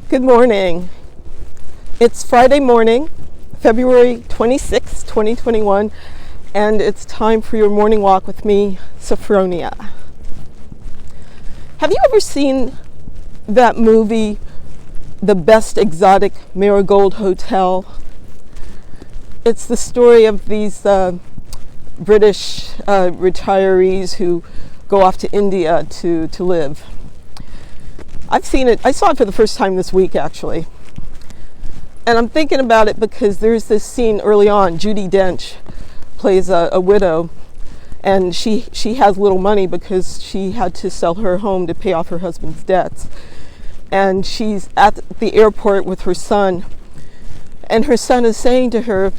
Good morning. It's Friday morning, February 26, 2021, and it's time for your morning walk with me, Sophfronia. Have you ever seen that movie, The Best Exotic Marigold Hotel? It's the story of these British retirees who go off to India to live. I've seen it. I saw it for the first time this week, actually. And I'm thinking about it because there's this scene early on. Judi Dench plays a widow, and she has little money because she had to sell her home to pay off her husband's debts. And she's at the airport with her son, and her son is saying to her,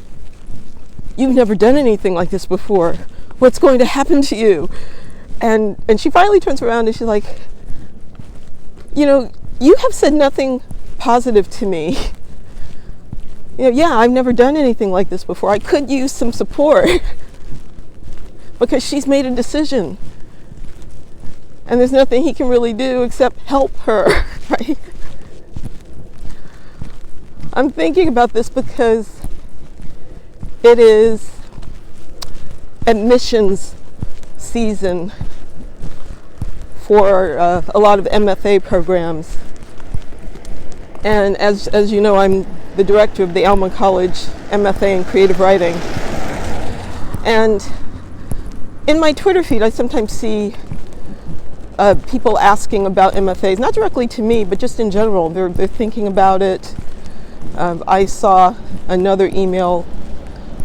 "You've never done anything like this before. What's going to happen to you?" And she finally turns around and she's like, you have said nothing positive to me. I've never done anything like this before. I could use some support because she's made a decision. And there's nothing he can really do except help her, right? I'm thinking about this because it is admissions season for a lot of MFA programs. And as you know, I'm the director of the Alma College MFA in Creative Writing. And in my Twitter feed, I sometimes see people asking about MFAs, not directly to me, but just in general. They're thinking about it. I saw another email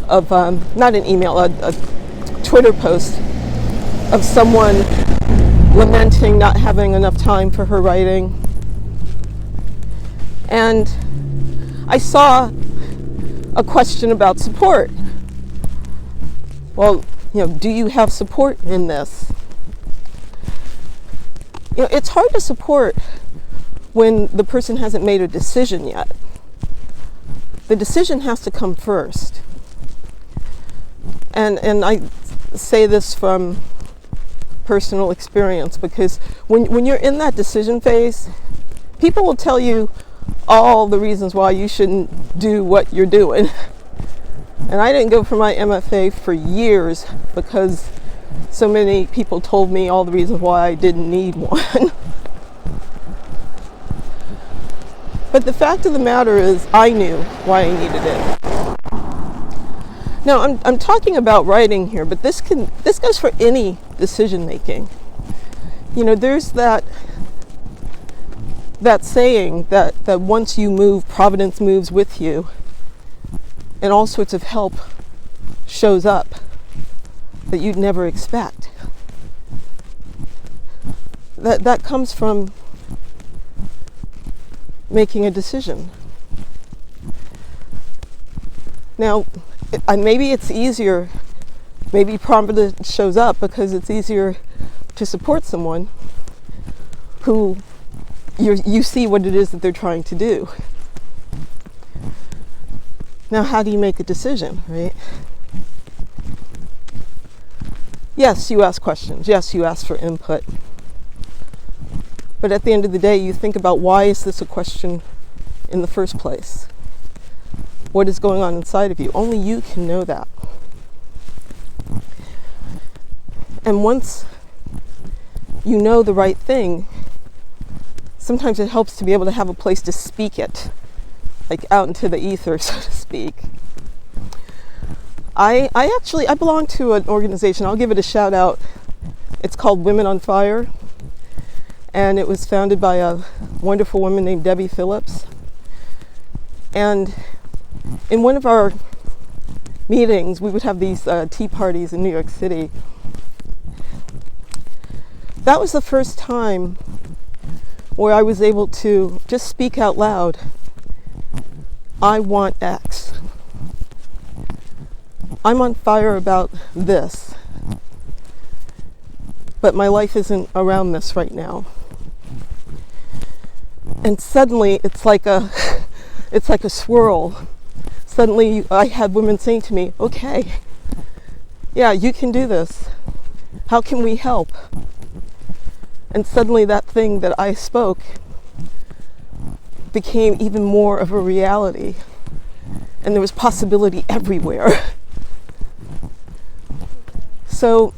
of, not an email, a Twitter post of someone lamenting not having enough time for her writing. And I saw a question about support. Well, do you have support in this? It's hard to support when the person hasn't made a decision yet. The decision has to come first. And I say this from personal experience, because when you're in that decision phase, people will tell you all the reasons why you shouldn't do what you're doing. And I didn't go for my MFA for years because so many people told me all the reasons why I didn't need one. But the fact of the matter is, I knew why I needed it. Now, I'm talking about writing here, but this goes for any decision making. There's that saying that once you move, Providence moves with you, and all sorts of help shows up that you'd never expect. That comes from making a decision. Now, maybe it's easier, maybe Providence shows up because it's easier to support someone who you see what it is that they're trying to do. Now, how do you make a decision, right? Yes, you ask questions. Yes, you ask for input. But at the end of the day, you think about, why is this a question in the first place? What is going on inside of you? Only you can know that. And once you know the right thing, sometimes it helps to be able to have a place to speak it, like out into the ether, so to speak. I belong to an organization. I'll give it a shout out. It's called Women on Fire, and it was founded by a wonderful woman named Debbie Phillips. And in one of our meetings, we would have these tea parties in New York City. That was the first time where I was able to just speak out loud. I want X. I'm on fire about this. But my life isn't around this right now. And suddenly it's like a swirl. Suddenly I had women saying to me, "Okay, yeah, you can do this. How can we help?" And suddenly that thing that I spoke became even more of a reality, and there was possibility everywhere. So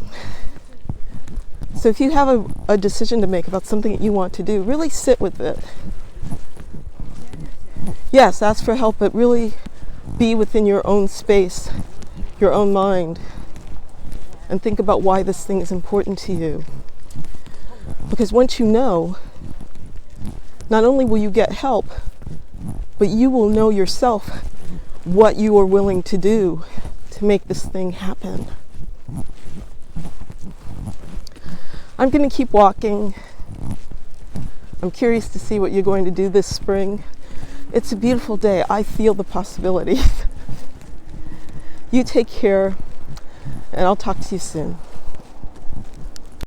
if you have a decision to make about something that you want to do, really sit with it. Yes, ask for help, but really be within your own space, your own mind, and think about why this thing is important to you. Because once you know, not only will you get help, but you will know yourself what you are willing to do to make this thing happen. I'm going to keep walking. I'm curious to see what you're going to do this spring. It's a beautiful day. I feel the possibilities. You take care, and I'll talk to you soon.